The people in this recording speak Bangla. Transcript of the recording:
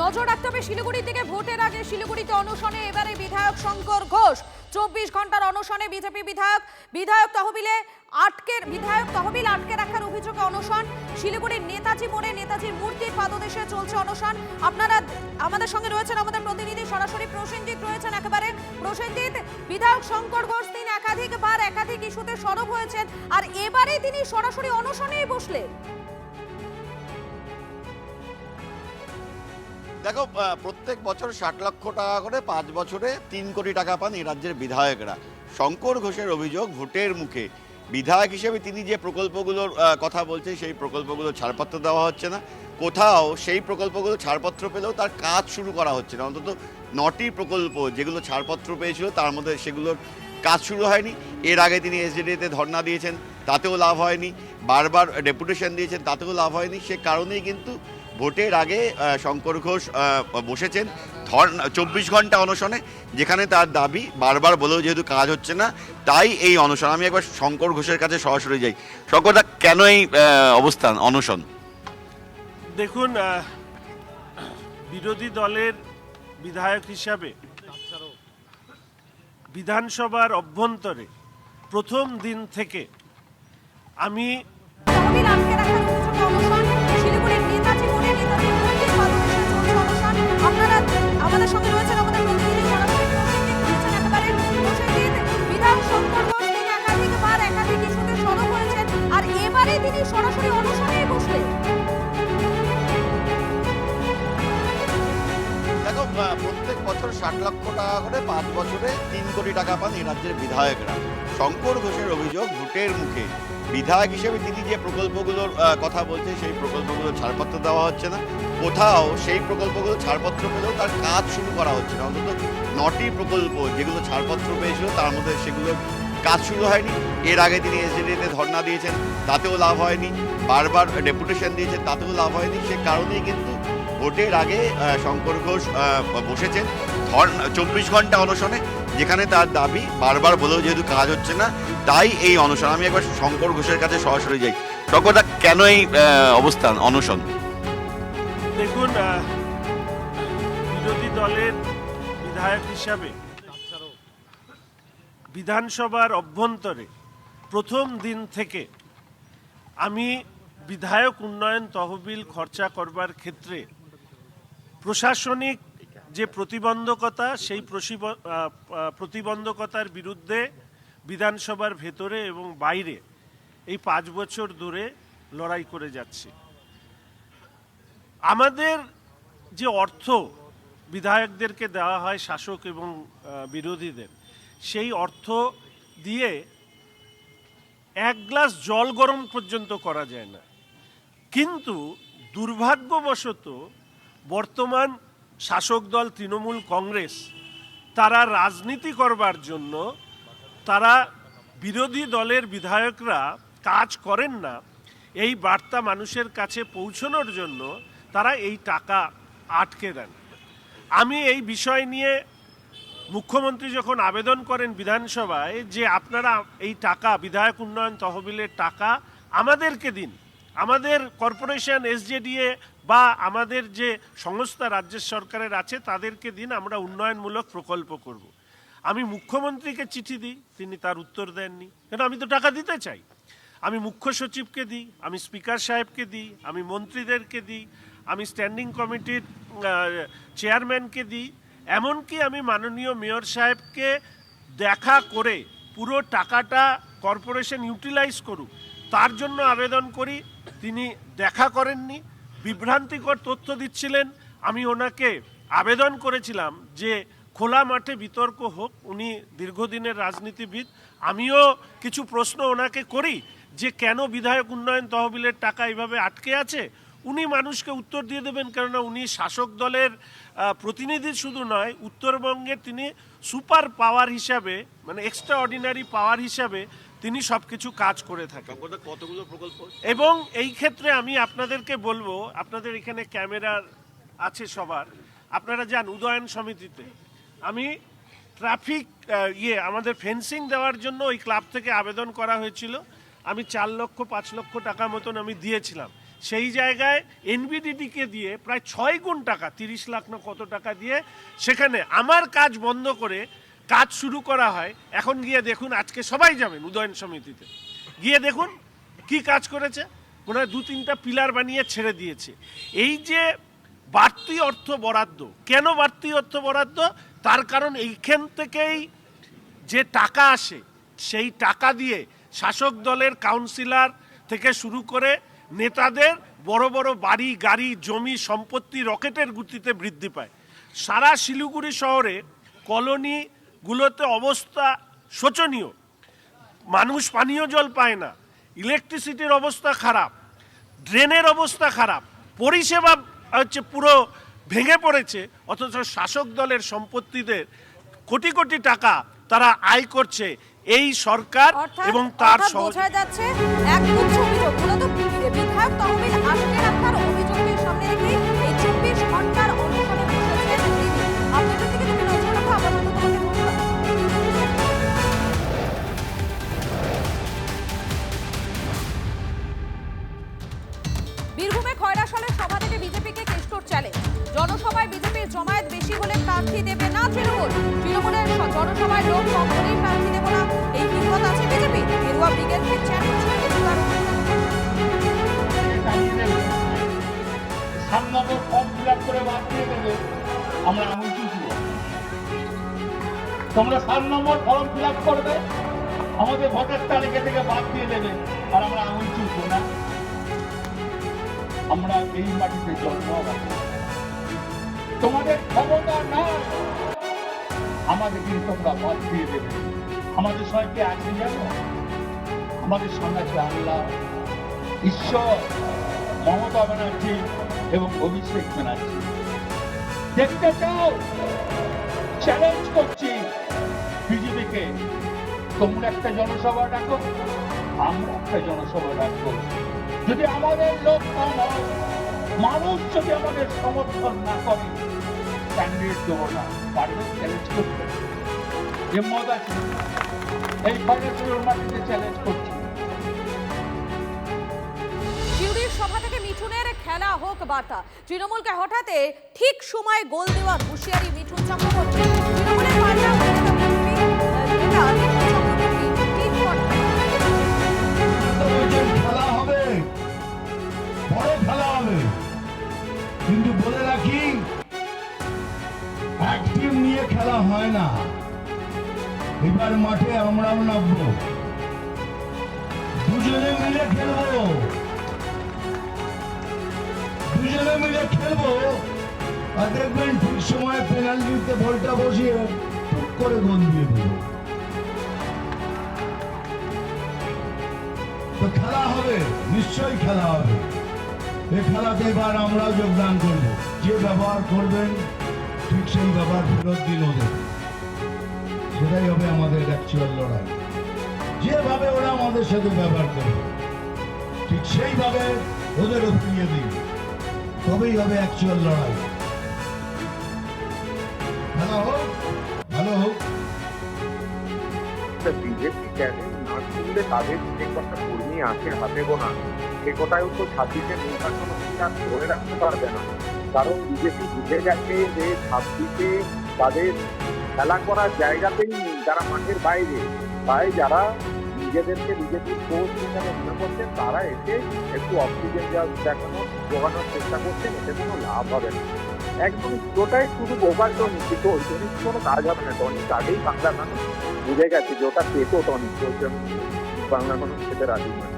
নজর রাখতে হবে শিলিগুড়ি থেকে ভোটের আগে শিলিগুড়িতে অনশনে এবারে বিধায়ক শঙ্কর ঘোষ। 24 ঘন্টার অনশনে বিজেপি বিধায়ক তহবিল আটকে রাখার অভিযোগে অনশন। শিলিগুড়ির নেতাজি মোড়ে নেতাজির মূর্তির পাদদেশে চলছে অনশন। আপনারা আমাদের সঙ্গে রয়েছেন আমাদের প্রতিনিধি সরাসরি প্রসেনজিৎ রয়েছেন একেবারে। প্রসেনজিৎ, বিধায়ক শঙ্কর ঘোষ তিনি একাধিক ইস্যুতে সরব হয়েছেন, আর এবারে তিনি সরাসরি অনশনেই বসলেন। দেখো, প্রত্যেক বছর 60 লক্ষ টাকা করে 5 বছরে 3 কোটি টাকা পান এই রাজ্যের বিধায়করা। শঙ্কর ঘোষের অভিযোগ, ভোটের মুখে বিধায়ক হিসেবে তিনি যে প্রকল্পগুলোর কথা বলছেন সেই প্রকল্পগুলো ছাড়পত্র দেওয়া হচ্ছে না। কোথাও সেই প্রকল্পগুলো ছাড়পত্র পেলেও তার কাজ শুরু করা হচ্ছে না। অন্তত 9টি প্রকল্প যেগুলো ছাড়পত্র পেয়েছিল তার মধ্যে সেগুলোর কাজ শুরু হয়নি। এর আগে তিনি এসডিডিতে ধর্ণা দিয়েছেন, তাতেও লাভ হয়নি। বারবার ডেপুটেশন দিয়েছেন, তাতেও লাভ হয়নি। সে কারণেই কিন্তু ভোটের আগে শঙ্কর ঘোষ বসেছেন 24 ঘন্টা অনশনে, যেখানে তার দাবি বারবার বলেও যেহেতু কাজ হচ্ছে না তাই এই অনশন। আমি একবার শঙ্কর ঘোষের কাছে সরাসরি যাই। শঙ্করদা, কেন এই অবস্থান অনশন? দেখুন, বিরোধী দলের বিধায়ক হিসাবে বিধানসভার অভ্যন্তরে প্রথম দিন থেকে আমি তহবিল আটকে রাখার অভিযোগে অনশন। শিলিগুড়ির নেতাজি মোড়ে নেতাজির মূর্তির পাদদেশে চলছে অনশন। আপনারা আমাদের সঙ্গে রয়েছেন আমাদের প্রতিনিধি সরাসরি প্রসেনজিৎ রয়েছেন একেবারে। প্রসেনজিৎ, বিধায়ক শঙ্কর ঘোষ তিনি একাধিক ইস্যুতে সরব হয়েছেন, আর এবারে তিনি সরাসরি অনশনেই বসলেন। দেখো, প্রত্যেক বছর 60 লক্ষ টাকা করে 5 বছরে 3 কোটি টাকা পান এই রাজ্যের বিধায়করা। শঙ্কর ঘোষের অভিযোগ, ভোটের মুখে বিধায়ক হিসেবে তিনি যে প্রকল্পগুলোর কথা বলছেন সেই প্রকল্পগুলো ছাড়পত্র দেওয়া হচ্ছে না। কোথাও সেই প্রকল্পগুলো ছাড়পত্র পেলেও তার কাজ শুরু করা হচ্ছে না। অন্তত 9টি প্রকল্প যেগুলো ছাড়পত্র পেয়েছিল তার মধ্যে সেগুলোর কাজ শুরু হয়নি। এর আগে তিনি এসডিডিতে ধর্ণা দিয়েছেন, তাতেও লাভ হয়নি। বারবার ডেপুটেশন দিয়েছেন, তাতেও লাভ হয়নি। সে কারণেই কিন্তু ভোটের আগে শঙ্কর ঘোষ বসেছেন 24 ঘন্টা অনশনে, যেখানে তার দাবি বারবার বলেও যেহেতু কাজ হচ্ছে না তাই এই অনশন। আমি একবার শঙ্কর ঘোষের কাছে সরাসরি যাই। শঙ্করদা, কেন এই অবস্থান অনশন? দেখুন, বিরোধী দলের বিধায়ক হিসাবে বিধানসভার অভ্যন্তরে প্রথম দিন থেকে আমি বিধায়ক উন্নয়ন তহবিল খরচা করবার ক্ষেত্রে প্রশাসনিক যে প্রতিবন্ধকতা সেই প্রতিবন্ধকতার বিরুদ্ধে বিধানসভার ভেতরে এবং বাইরে এই 5 বছর ধরে লড়াই করে যাচ্ছি। আমাদের যে অর্থ বিধায়কদেরকে দেওয়া হয় শাসক এবং বিরোধীদের, সেই অর্থ দিয়ে এক গ্লাস জল গরম পর্যন্ত করা যায় না। কিন্তু দুর্ভাগ্যবশত বর্তমান শাসক দল তৃণমূল কংগ্রেস তারা রাজনীতি করবার জন্য তারা বিরোধী দলের বিধায়করা কাজ করেন না এই বার্তা মানুষের কাছে পৌঁছানোর জন্য তারা এই টাকা আটকে দেন। আমি এই বিষয় নিয়ে মুখ্যমন্ত্রী যখন আবেদন করেন বিধানসভায় যে আপনারা এই টাকা বিধায়ক উন্নয়ন তহবিলের টাকা আমাদেরকে দিন, আমাদের কর্পোরেশন এসজেডিএ বা আমাদের যে সংস্থা রাজ্য সরকারের আছে তাদেরকে দিন, আমরা উন্নয়নমূলক প্রকল্প করব। আমি মুখ্যমন্ত্রীকে চিঠি দিই, তিনি তার উত্তর দেননি। কেন? আমি তো টাকা দিতে চাই। আমি মুখ্য সচিবকে দিই, আমি স্পিকার সাহেবকে দিই, আমি মন্ত্রীদেরকে দিই, আমি স্ট্যান্ডিং কমিটির চেয়ারম্যানকে দিই, এমনকি আমি মাননীয় মেয়র সাহেবকে দেখা করে পুরো টাকাটা কর্পোরেশন ইউটিলাইজ করুক তার জন্য আবেদন করি। তিনি দেখা করেননি, বিভ্রান্তিকর তথ্য দিচ্ছিলেন। আমি ওনাকে আবেদন করেছিলাম যে খোলা মাঠে বিতর্ক হোক, উনি দীর্ঘদিনের রাজনীতিবিদ। আমিও কিছু প্রশ্ন ওনাকে করি যে কেন বিধায়ক উন্নয়ন তহবিলের টাকা এইভাবে আটকে আছে। উনি মানুষকে উত্তর দিয়ে দেবেন, কেননা উনি শাসক দলের প্রতিনিধি শুধু নয়, উত্তরবঙ্গের তিনি সুপার পাওয়ার হিসাবে, মানে এক্সট্রা অর্ডিনারি পাওয়ার হিসাবে তিনি সব কিছু কাজ করে থাকেন। কতগুলো প্রকল্প, এবং এই ক্ষেত্রে আমি আপনাদেরকে বলবো, আপনাদের এখানে ক্যামেরা আছে সবার, আপনারা যান উদয়ন সমিতিতে। আমি ট্রাফিক আমাদের ফেন্সিং দেওয়ার জন্য ওই ক্লাব থেকে আবেদন করা হয়েছিল। আমি 4 লক্ষ 5 লক্ষ টাকা মতন আমি দিয়েছিলাম। সেই জায়গায় এনবিডিটিকে দিয়ে প্রায় 6 গুণ টাকা, 30 লাখ না কত টাকা দিয়ে সেখানে আমার কাজ বন্ধ করে কাজ শুরু করা হয়। এখন গিয়ে দেখুন, আজকে সবাই যাবেন উদয়ন সমিতিতে, গিয়ে দেখুন কি কাজ করেছে। মনে হয় 2-3টা পিলার বানিয়ে ছেড়ে দিয়েছে। এই যে বাড়তি অর্থ বরাদ্দ, কেন বাড়তি অর্থ বরাদ্দ? তার কারণ এইখান থেকেই যে টাকা আসে সেই টাকা দিয়ে শাসক দলের কাউন্সিলর থেকে শুরু করে নেতাদের বড় বড় বাড়ি, গাড়ি, জমি, সম্পত্তি রকেটের গতিতে বৃদ্ধি পায়। সারা শিলিগুড়ি শহরে কলোনিগুলোতে অবস্থা শোচনীয়। মানুষ পানীয় জল পায় না, ইলেকট্রিসিটির অবস্থা খারাপ, ড্রেনের অবস্থা খারাপ, পরিষেবা পুরো ভেঙে পড়েছে। অথচ শাসক দলের সম্পত্তিদের কোটি কোটি টাকা তারা আয় করছে এই সরকার এবং তার বোঝা যাচ্ছে একগুচ্ছ অভিযোগ। মূলত বিধায়ক তহবিল আটকে রাখার অভিযোগকে সামনে রেখে এই 24 ঘন্টার অনশনে বসেছেন তিনি। আপনাদের দিকে তুমি নজর রাখো, আপাতত তোমাকে বীরভূমে খয়রাশালের সভা থেকে বিজেপিকে কেষ্টর চ্যালেঞ্জ। জনসভায় বিজেপির জমায়েত বেশি হলে প্রার্থী দেবে না তৃণমূল। তৃণমূলের জনসভায় লোক কম হলেই প্রার্থী দেব না, এই হিম্মত আছে বিজেপি। গেরুয়া ব্রিগেডকে চ্যালেঞ্জ করে আমরা আঙুল চুষব। তোমরা 7 নম্বর ফর্ম ফিল আপ করবে, আমাদের ভোটার তালিকা থেকে বাদ দিয়ে দেবে, আর আমরা আঙুল চুষব না। আমরা এই মাটিতে জন্ম, তোমাদের ক্ষমতা নয়, আমাদের কিন্তু তোমরা বাদ দিয়ে দেবে। আমাদের সঙ্গে আছে জানো, আমাদের সঙ্গে আছে আল্লাহ, ঈশ্বর, মমতা ব্যানার্জি এবং অভিষেক ব্যানার্জি। দেখতে চাও? চ্যালেঞ্জ করছি বিজেপিকে, তোমরা একটা জনসভা ডাকো, আমরা একটা জনসভা ডাকবো। যদি আমাদের লোক কম হয়, মানুষ যদি আমাদের সমর্থন না করে, ক্যান্ডিডেট দেবো না। পারবে চ্যালেঞ্জ করতে? হিম্মত আছে? এই খয়রাশালের মাটিতে চ্যালেঞ্জ করছি। শিউরির সভা থেকে মিঠুনের খেলা হোক বার্তা। তৃণমূলকে হঠাতে ঠিক সময় গোল দেওয়ার হুঁশিয়ারি মিঠুন চক্রবর্তী। তৃণমূলের পাল্টা খেলা হবে, বড় খেলা হবে, কিন্তু বলে রাখি এক টিম নিয়ে খেলা হয় না। এবার মাঠে আমরাও নামবো, দুজনে মিলে খেলবো, দুজনে মিলে খেলবো। আর দেখবেন ঠিক সময় পেনাল্টিতে বলটা বসিয়ে টুক করে গোল দিয়ে দেবো। তো খেলা হবে, নিশ্চয়ই খেলা হবে। এই খেলাতে এবার আমরাও যোগদান করব। যে ব্যবহার করবেন ঠিক সেই ব্যবহার ফেরত দিন ওদের, সেটাই হবে আমাদের অ্যাকচুয়াল লড়াই। যেভাবে ওরা আমাদের সাথে ব্যবহার করবে ঠিক সেইভাবে ওদেরও ফিরিয়ে দিন, তবেই হবে অ্যাকচুয়াল লড়াই। খেলা হোক, ভালো হোক। বিজেপি চ্যালেঞ্জ না শুনলে তাদের যে কটা কর্মী আছে হাতে গোনা, সে কটাও তো 26-এ নির্বাচন ধরে রাখতে পারবে না। কারণ বিজেপি বুঝে গেছে যে 26-এ তাদের খেলা করার জায়গাতেই নেই। যারা মাঠের বাইরে যারা নিজেদেরকে বিজেপির কোচ হিসাবে মনে করছেন, তারা এসে একটু অক্সিজেন জোগানোর চেষ্টা করছেন, এতে কোনো লাভ হবে না। একদম পুরোটাই শুধু বোকার টনিক, কিন্তু ওই টনিক কোনো কাজ হবে না। টনিক আগেই বাংলা মানুষ বুঝে গেছে যে ওটা পেতো টনিক, ওই জন্য বাংলা মানুষ খেতে রাজি নয়।